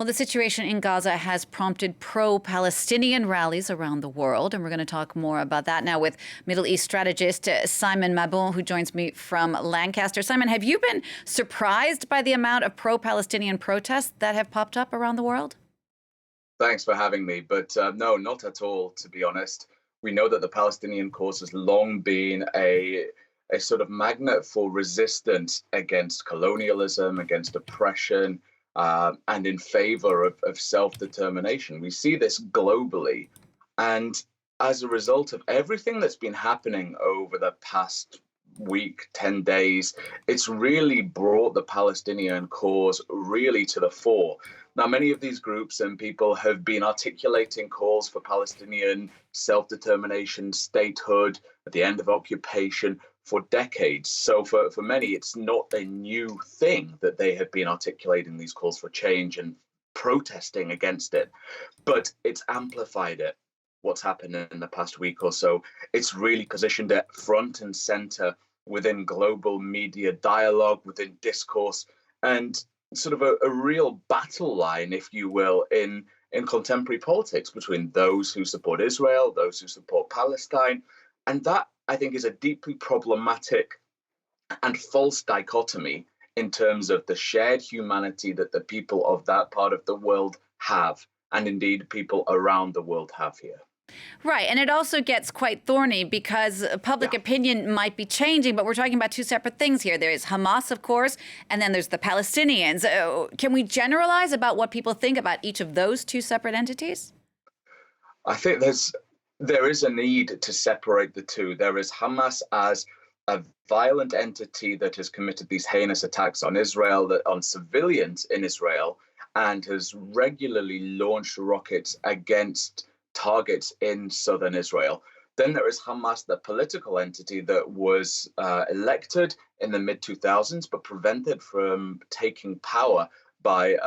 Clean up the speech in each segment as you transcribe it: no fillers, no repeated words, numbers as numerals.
Well, the situation in Gaza has prompted pro-Palestinian rallies around the world, and we're going to talk more about that now with Middle East strategist Simon Mabon, who joins me from Lancaster. Simon, have you been surprised by the amount of pro-Palestinian protests that have popped up around the world? Thanks for having me, but no, not at all, to be honest. We know that the Palestinian cause has long been a sort of magnet for resistance against colonialism, against oppression, and in favor of self-determination. We see this globally. And as a result of everything that's been happening over the past week, 10 days, it's really brought the Palestinian cause really to the fore. Now, many of these groups and people have been articulating calls for Palestinian self-determination, statehood, at the end of occupation for decades. So for many, it's not a new thing that they have been articulating these calls for change and protesting against it, but it's amplified it. What's happened in the past week or so, it's really positioned it front and center within global media dialogue, within discourse, and sort of a real battle line, if you will, in contemporary politics between those who support Israel, those who support Palestine. And that, I think, is a deeply problematic and false dichotomy in terms of the shared humanity that the people of that part of the world have, and indeed people around the world have here. Right. And it also gets quite thorny because public opinion might be changing, but we're talking about two separate things here. There is Hamas, of course, and then there's the Palestinians. Can we generalize about what people think about each of those two separate entities? I think there is a need to separate the two. There is Hamas as a violent entity that has committed these heinous attacks on Israel, on civilians in Israel, and has regularly launched rockets against targets in southern Israel. Then there is Hamas, the political entity that was elected in the mid-2000s, but prevented from taking power by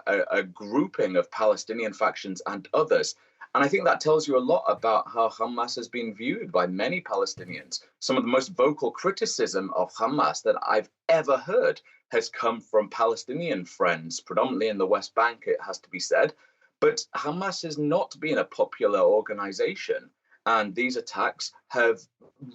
a grouping of Palestinian factions and others. And I think that tells you a lot about how Hamas has been viewed by many Palestinians. Some of the most vocal criticism of Hamas that I've ever heard has come from Palestinian friends, predominantly in the West Bank, it has to be said. But Hamas has not been a popular organization. And these attacks have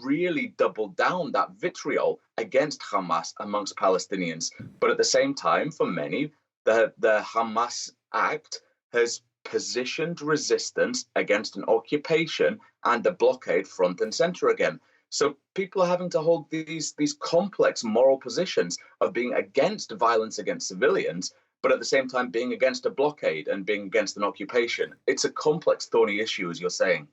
really doubled down that vitriol against Hamas amongst Palestinians. But at the same time, for many, the Hamas act has positioned resistance against an occupation and a blockade front and center again. So people are having to hold these complex moral positions of being against violence against civilians, but at the same time being against a blockade and being against an occupation. It's a complex, thorny issue, as you're saying.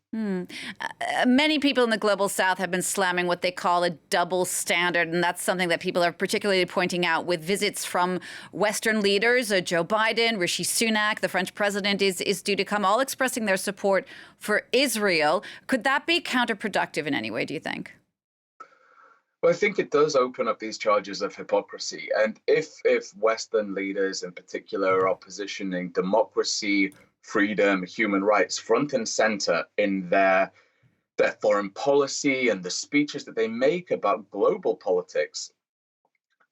Many people in the global south have been slamming what they call a double standard, and that's something that people are particularly pointing out with visits from Western leaders. Joe Biden, Rishi Sunak, the French president is due to come, all expressing their support for Israel. Could that be counterproductive in any way, do you think? Well, I think it does open up these charges of hypocrisy. And if Western leaders in particular are positioning democracy, freedom, human rights front and center in their foreign policy and the speeches that they make about global politics,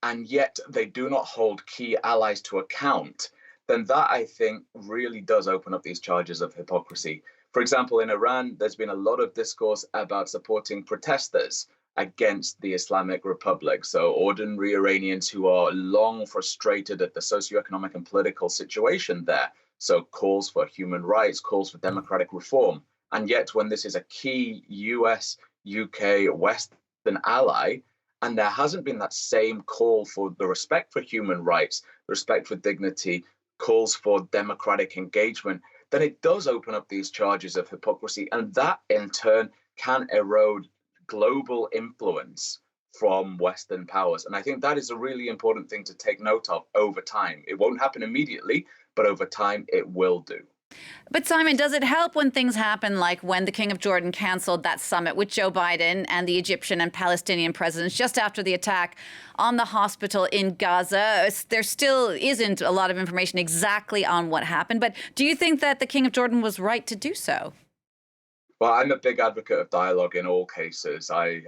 and yet they do not hold key allies to account, then that, I think, really does open up these charges of hypocrisy. For example, in Iran, there's been a lot of discourse about supporting protesters against the Islamic Republic. So ordinary Iranians who are long frustrated at the socioeconomic and political situation there. So calls for human rights, calls for democratic reform. And yet when this is a key US, UK, Western ally, and there hasn't been that same call for the respect for human rights, respect for dignity, calls for democratic engagement, then it does open up these charges of hypocrisy. And that in turn can erode global influence from Western powers. And I think that is a really important thing to take note of over time. It won't happen immediately, but over time it will do. But Simon, does it help when things happen like when the King of Jordan canceled that summit with Joe Biden and the Egyptian and Palestinian presidents just after the attack on the hospital in Gaza? There still isn't a lot of information exactly on what happened, but do you think that the King of Jordan was right to do so? Well, I'm a big advocate of dialogue in all cases. I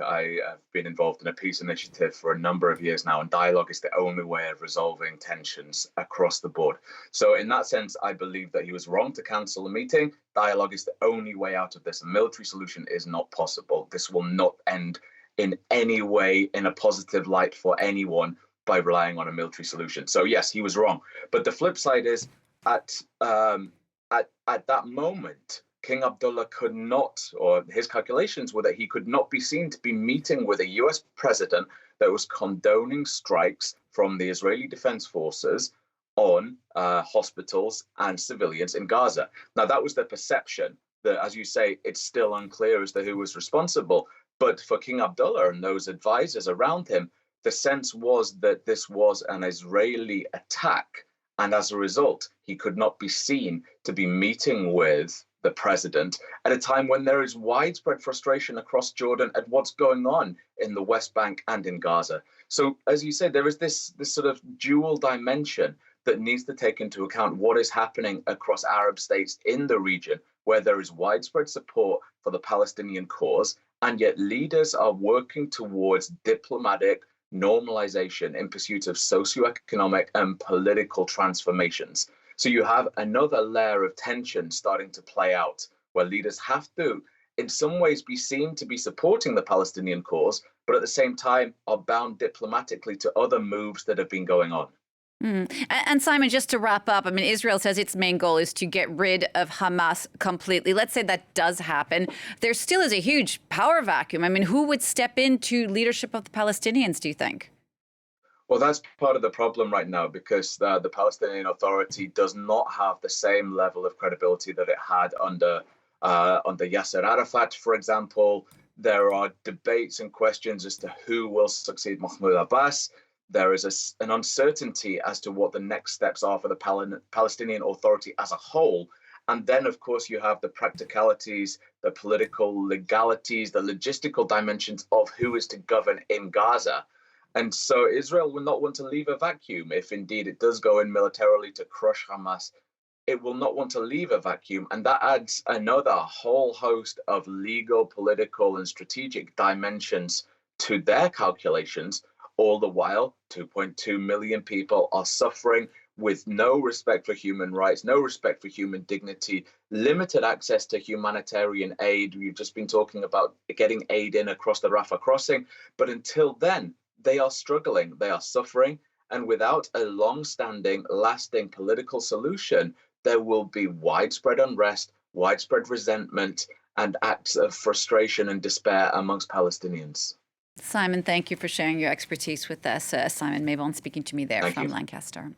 have been involved in a peace initiative for a number of years now, and dialogue is the only way of resolving tensions across the board. So in that sense, I believe that he was wrong to cancel a meeting. Dialogue is the only way out of this. A military solution is not possible. This will not end in any way in a positive light for anyone by relying on a military solution. So yes, he was wrong. But the flip side is at that moment, King Abdullah could not, or his calculations were that he could not be seen to be meeting with a US president that was condoning strikes from the Israeli Defense Forces on hospitals and civilians in Gaza. Now, that was the perception. That, as you say, it's still unclear as to who was responsible. But for King Abdullah and those advisors around him, the sense was that this was an Israeli attack. And as a result, he could not be seen to be meeting with the president at a time when there is widespread frustration across Jordan at what's going on in the West Bank and in Gaza. So, as you said, there is this sort of dual dimension that needs to take into account what is happening across Arab states in the region, where there is widespread support for the Palestinian cause, and yet leaders are working towards diplomatic normalization in pursuit of socioeconomic and political transformations. So you have another layer of tension starting to play out, where leaders have to, in some ways, be seen to be supporting the Palestinian cause, but at the same time are bound diplomatically to other moves that have been going on. And Simon, just to wrap up, I mean, Israel says its main goal is to get rid of Hamas completely. Let's say that does happen. There still is a huge power vacuum. I mean, who would step into leadership of the Palestinians, do you think? Well, that's part of the problem right now, because the Palestinian Authority does not have the same level of credibility that it had under Yasser Arafat, for example. There are debates and questions as to who will succeed Mahmoud Abbas. There is an uncertainty as to what the next steps are for the Palestinian Authority as a whole. And then, of course, you have the practicalities, the political legalities, the logistical dimensions of who is to govern in Gaza. And so Israel will not want to leave a vacuum. If indeed it does go in militarily to crush Hamas, it will not want to leave a vacuum. And that adds another whole host of legal, political, and strategic dimensions to their calculations. All the while, 2.2 million people are suffering with no respect for human rights, no respect for human dignity, limited access to humanitarian aid. We've just been talking about getting aid in across the Rafah crossing. But until then, they are struggling, they are suffering. And without a long-standing, lasting political solution, there will be widespread unrest, widespread resentment, and acts of frustration and despair amongst Palestinians. Simon, thank you for sharing your expertise with us. Simon Mabon speaking to me there Thank from you. Lancaster.